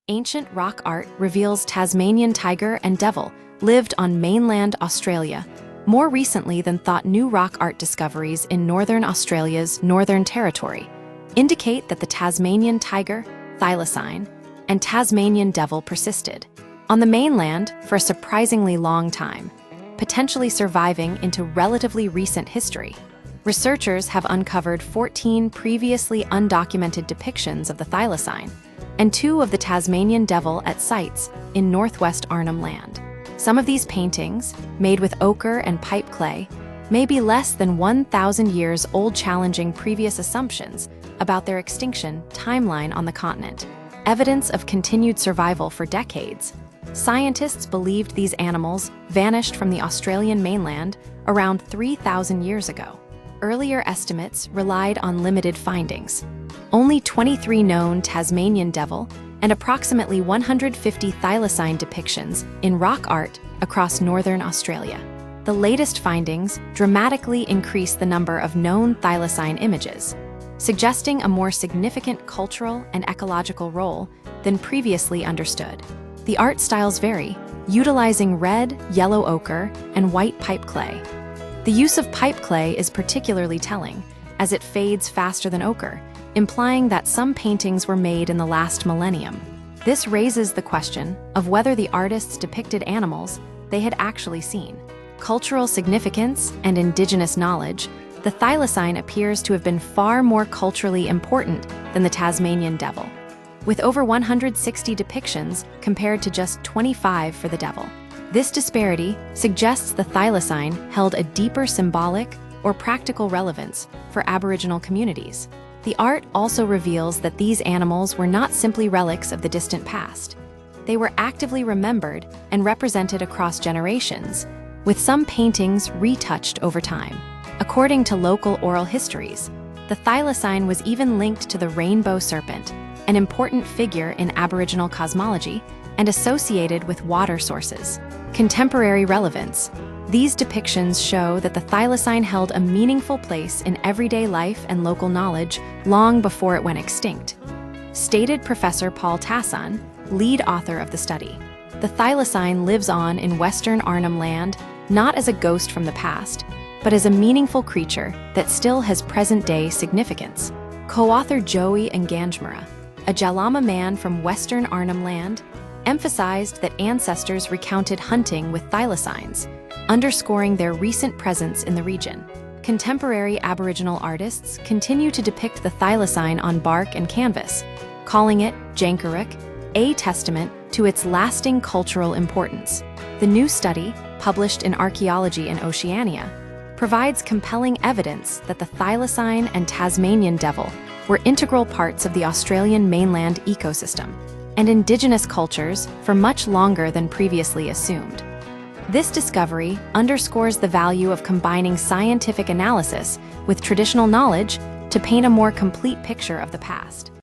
Ancient rock art reveals Tasmanian tiger and devil lived on mainland Australia. More recently than thought, new rock art discoveries in northern Australia's Northern Territory indicate that the Tasmanian tiger, thylacine, and Tasmanian devil persisted on the mainland for a surprisingly long time, potentially surviving into relatively recent history. Researchers have uncovered 14 previously undocumented depictions of the thylacine and 2 of the Tasmanian devil at sites in northwest Arnhem Land. Some of these paintings, made with ochre and pipe clay, may be less than 1,000 years old, challenging previous assumptions about their extinction timeline on the continent. Evidence of continued survival for decades. Scientists believed these animals vanished from the Australian mainland around 3,000 years ago. Earlier estimates relied on limited findings. Only 23 known Tasmanian devil and approximately 150 thylacine depictions in rock art across northern Australia. The latest findings dramatically increase the number of known thylacine images, suggesting a more significant cultural and ecological role than previously understood. The art styles vary, utilizing red, yellow ochre, and white pipe clay. The use of pipe clay is particularly telling, as it fades faster than ochre, implying that some paintings were made in the last millennium. This raises the question of whether the artists depicted animals they had actually seen. Cultural significance and indigenous knowledge, the thylacine appears to have been far more culturally important than the Tasmanian devil, with over 160 depictions compared to just 25 for the devil. This disparity suggests the thylacine held a deeper symbolic or practical relevance for Aboriginal communities. The art also reveals that these animals were not simply relics of the distant past. They were actively remembered and represented across generations, with some paintings retouched over time. According to local oral histories, the thylacine was even linked to the rainbow serpent, an important figure in Aboriginal cosmology and associated with water sources. Contemporary relevance. These depictions show that the thylacine held a meaningful place in everyday life and local knowledge long before it went extinct. Stated Professor Paul Tasson, lead author of the study. The thylacine lives on in Western Arnhem Land, not as a ghost from the past, but as a meaningful creature that still has present-day significance. Co-author Joey Nganjmara, a Jalama man from Western Arnhem Land, emphasized that ancestors recounted hunting with thylacines, underscoring their recent presence in the region. Contemporary Aboriginal artists continue to depict the thylacine on bark and canvas, calling it Jankaruk, a testament to its lasting cultural importance. The new study, published in Archaeology and Oceania, provides compelling evidence that the thylacine and Tasmanian devil were integral parts of the Australian mainland ecosystem and indigenous cultures for much longer than previously assumed. This discovery underscores the value of combining scientific analysis with traditional knowledge to paint a more complete picture of the past.